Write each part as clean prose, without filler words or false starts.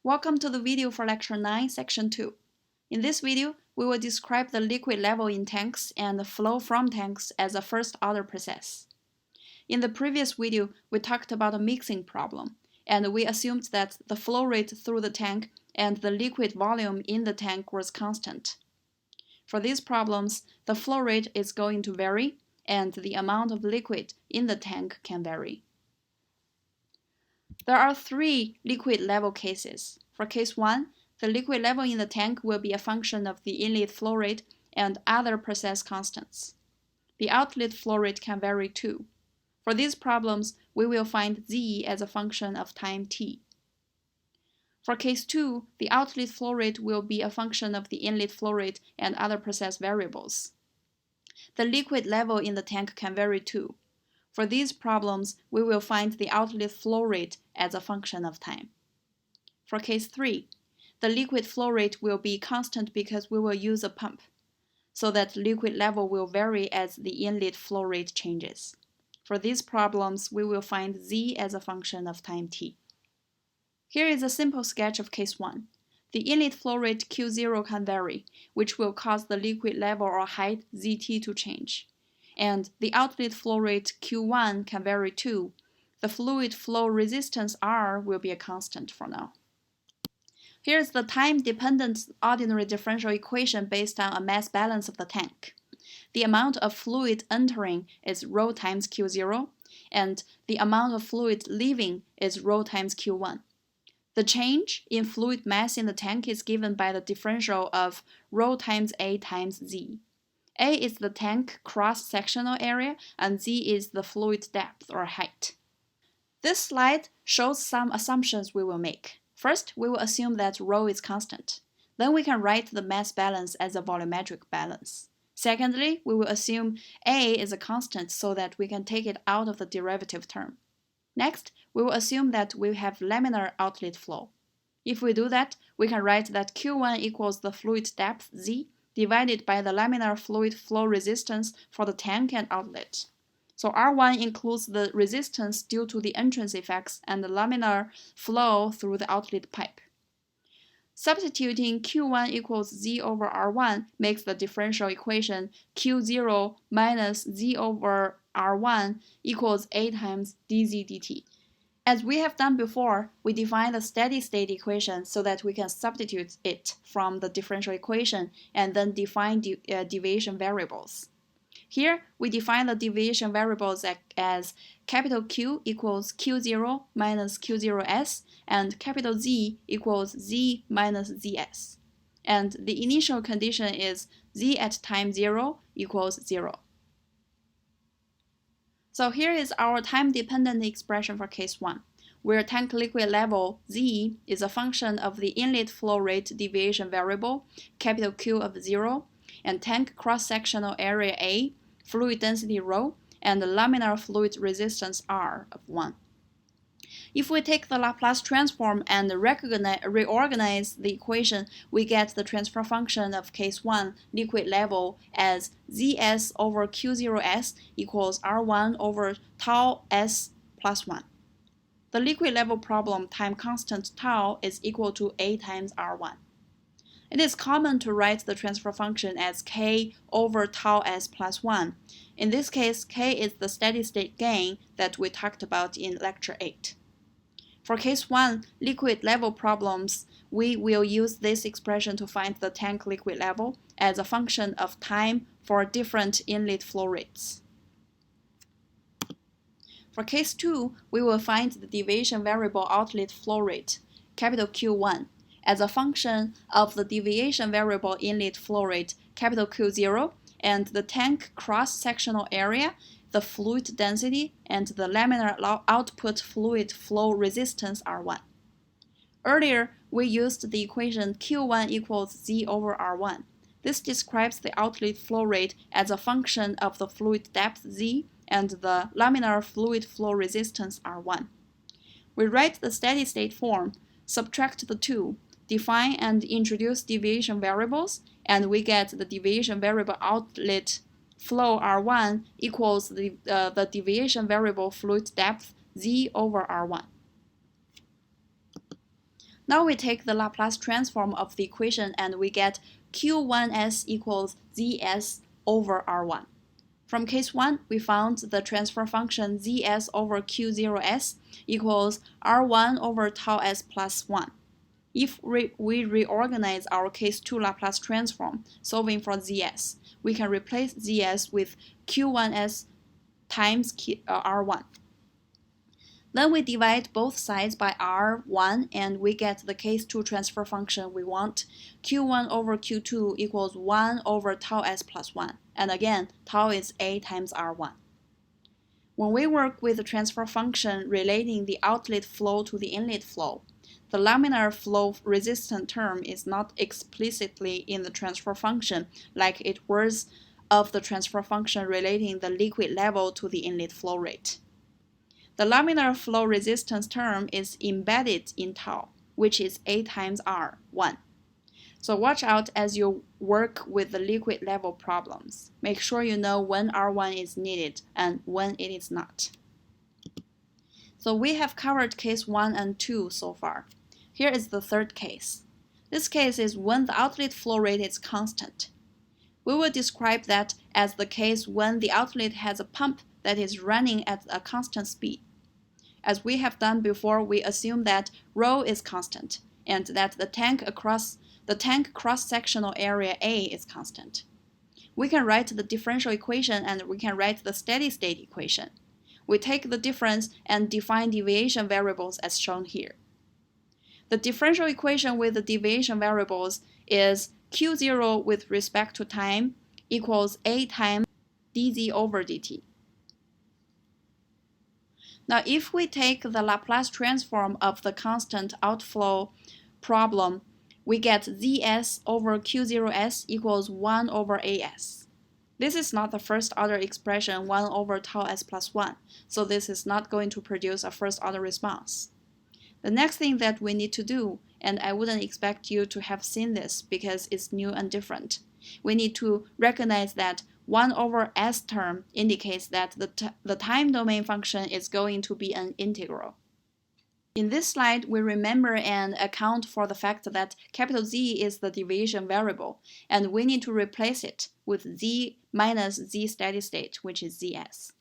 Welcome to the video for Lecture 9, Section 2. In this video, we will describe the liquid level in tanks and the flow from tanks as a first-order process. In the previous video, we talked about a mixing problem, and we assumed that the flow rate through the tank and the liquid volume in the tank was constant. For these problems, the flow rate is going to vary, and the amount of liquid in the tank can vary. There are three liquid level cases. For case 1, the liquid level in the tank will be a function of the inlet flow rate and other process constants. The outlet flow rate can vary too. For these problems, we will find z as a function of time t. For case 2, the outlet flow rate will be a function of the inlet flow rate and other process variables. The liquid level in the tank can vary too. For these problems, we will find the outlet flow rate as a function of time. For case 3, the liquid flow rate will be constant because we will use a pump, so that liquid level will vary as the inlet flow rate changes. For these problems, we will find z as a function of time t. Here is a simple sketch of case 1. The inlet flow rate Q0 can vary, which will cause the liquid level or height Zt to change. And the outlet flow rate Q1 can vary too. The fluid flow resistance R will be a constant for now. Here's the time-dependent ordinary differential equation based on a mass balance of the tank. The amount of fluid entering is ρ times Q0, and the amount of fluid leaving is ρ times Q1. The change in fluid mass in the tank is given by the differential of ρ times A times Z. A is the tank cross-sectional area, and Z is the fluid depth or height. This slide shows some assumptions we will make. First, we will assume that ρ is constant. Then we can write the mass balance as a volumetric balance. Secondly, we will assume A is a constant so that we can take it out of the derivative term. Next, we will assume that we have laminar outlet flow. If we do that, we can write that Q1 equals the fluid depth Z divided by the laminar fluid flow resistance for the tank and outlet. So R1 includes the resistance due to the entrance effects and the laminar flow through the outlet pipe. Substituting Q1 equals Z over R1 makes the differential equation Q0 minus Z over R1 equals A times dz dt. As we have done before, we define the steady-state equation so that we can substitute it from the differential equation and then define deviation variables. Here, we define the deviation variables as capital Q equals Q0 minus Q0s and capital Z equals Z minus Zs. And the initial condition is Z at time 0 equals 0. So here is our time-dependent expression for case 1, where tank liquid level Z is a function of the inlet flow rate deviation variable, capital Q of 0, and tank cross-sectional area A, fluid density ρ, and the laminar fluid resistance R of 1. If we take the Laplace transform and reorganize the equation, we get the transfer function of case 1 liquid level as Zs over Q0s equals R1 over tau s plus 1. The liquid level problem time constant tau is equal to A times R1. It is common to write the transfer function as k over tau s plus 1. In this case, k is the steady-state gain that we talked about in Lecture 8. For case 1 liquid level problems, we will use this expression to find the tank liquid level as a function of time for different inlet flow rates. For case 2, we will find the deviation variable outlet flow rate, capital Q1, as a function of the deviation variable inlet flow rate, capital Q0, and the tank cross-sectional area, the fluid density, and the laminar output fluid flow resistance R1. Earlier, we used the equation Q1 equals Z over R1. This describes the outlet flow rate as a function of the fluid depth Z and the laminar fluid flow resistance R1. We write the steady-state form, subtract the two, define and introduce deviation variables, and we get the deviation variable outlet flow R1 equals the deviation variable fluid depth Z over R1. Now we take the Laplace transform of the equation and we get Q1s equals Zs over R1. From case 1, we found the transfer function Zs over Q0s equals R1 over tau s plus 1. If we reorganize our case 2 Laplace transform, solving for Zs, we can replace Zs with Q1s times R1. Then we divide both sides by R1 and we get the case 2 transfer function we want. Q1 over Q2 equals 1 over tau s plus 1. And again, tau is A times R1. When we work with the transfer function relating the outlet flow to the inlet flow, the laminar flow resistant term is not explicitly in the transfer function like it was of the transfer function relating the liquid level to the inlet flow rate. The laminar flow resistance term is embedded in tau, which is A times R1. So watch out as you work with the liquid level problems. Make sure you know when R1 is needed and when it is not. So we have covered case 1 and 2 so far. Here is the third case. This case is when the outlet flow rate is constant. We will describe that as the case when the outlet has a pump that is running at a constant speed. As we have done before, we assume that ρ is constant and that the tank cross-sectional area A is constant. We can write the differential equation and we can write the steady-state equation. We take the difference and define deviation variables as shown here. The differential equation with the deviation variables is Q0 with respect to time equals A times dz over dt. Now, if we take the Laplace transform of the constant outflow problem, we get Zs over Q0s equals 1 over As. This is not the first order expression 1 over tau s plus 1, so this is not going to produce a first order response. The next thing that we need to do, and I wouldn't expect you to have seen this because it's new and different, we need to recognize that 1 over s term indicates that the time domain function is going to be an integral. In this slide, we remember and account for the fact that capital Z is the deviation variable, and we need to replace it with Z minus Z steady state, which is Zs.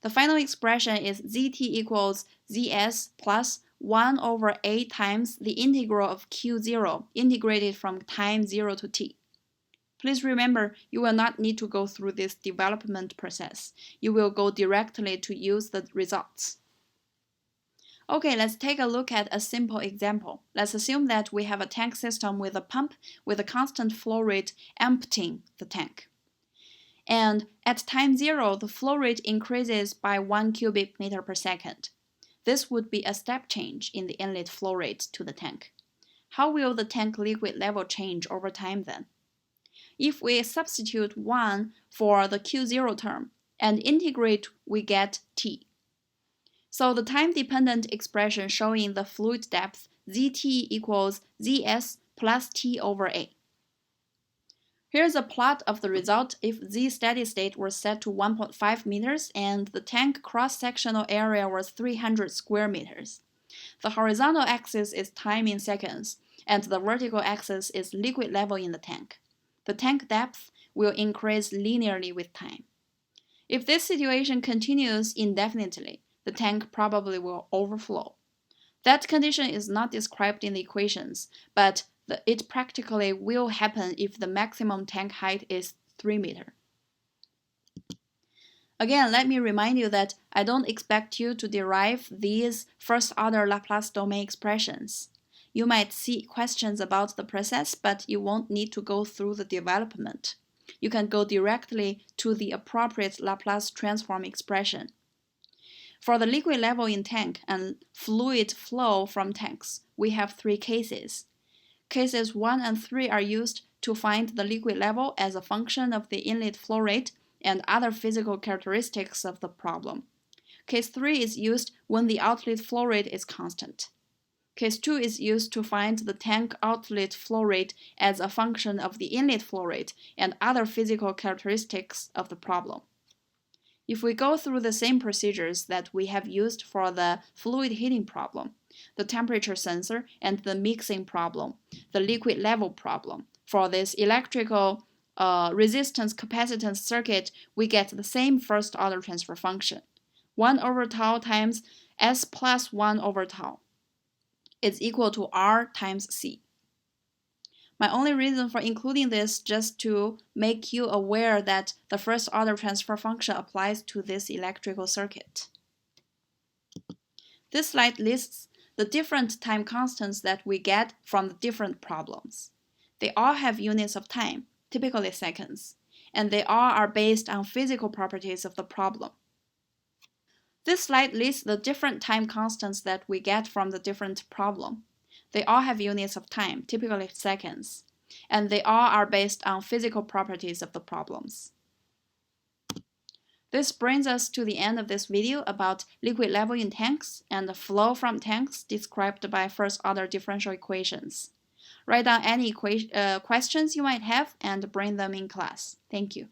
The final expression is Zt equals Zs plus 1 over A times the integral of Q0 integrated from time 0 to t. Please remember, you will not need to go through this development process. You will go directly to use the results. Okay, let's take a look at a simple example. Let's assume that we have a tank system with a pump with a constant flow rate emptying the tank. And at time 0, the flow rate increases by 1 cubic meter per second. This would be a step change in the inlet flow rate to the tank. How will the tank liquid level change over time then? If we substitute 1 for the Q0 term and integrate, we get T. So the time-dependent expression showing the fluid depth Zt equals Zs plus T over A. Here's a plot of the result if Z steady state was set to 1.5 meters and the tank cross-sectional area was 300 square meters. The horizontal axis is time in seconds, and the vertical axis is liquid level in the tank. The tank depth will increase linearly with time. If this situation continues indefinitely, the tank probably will overflow. That condition is not described in the equations, but it practically will happen if the maximum tank height is 3 meters. Again, let me remind you that I don't expect you to derive these first-order Laplace domain expressions. You might see questions about the process, but you won't need to go through the development. You can go directly to the appropriate Laplace transform expression. For the liquid level in tank and fluid flow from tanks, we have 3 cases. Cases 1 and 3 are used to find the liquid level as a function of the inlet flow rate and other physical characteristics of the problem. Case 3 is used when the outlet flow rate is constant. Case 2 is used to find the tank outlet flow rate as a function of the inlet flow rate and other physical characteristics of the problem. If we go through the same procedures that we have used for the fluid heating problem, the temperature sensor, and the mixing problem, the liquid level problem, for this electrical resistance capacitance circuit, we get the same first order transfer function. 1 over tau times S plus 1 over tau is equal to R times C. My only reason for including this just to make you aware that the first order transfer function applies to this electrical circuit. This slide lists the different time constants that we get from the different problems. They all have units of time, typically seconds, and they all are based on physical properties of the problem. This slide lists the different time constants that we get from the different problem. They all have units of time, typically seconds, and they all are based on physical properties of the problems. This brings us to the end of this video about liquid level in tanks and the flow from tanks described by first-order differential equations. Write down any questions you might have and bring them in class. Thank you.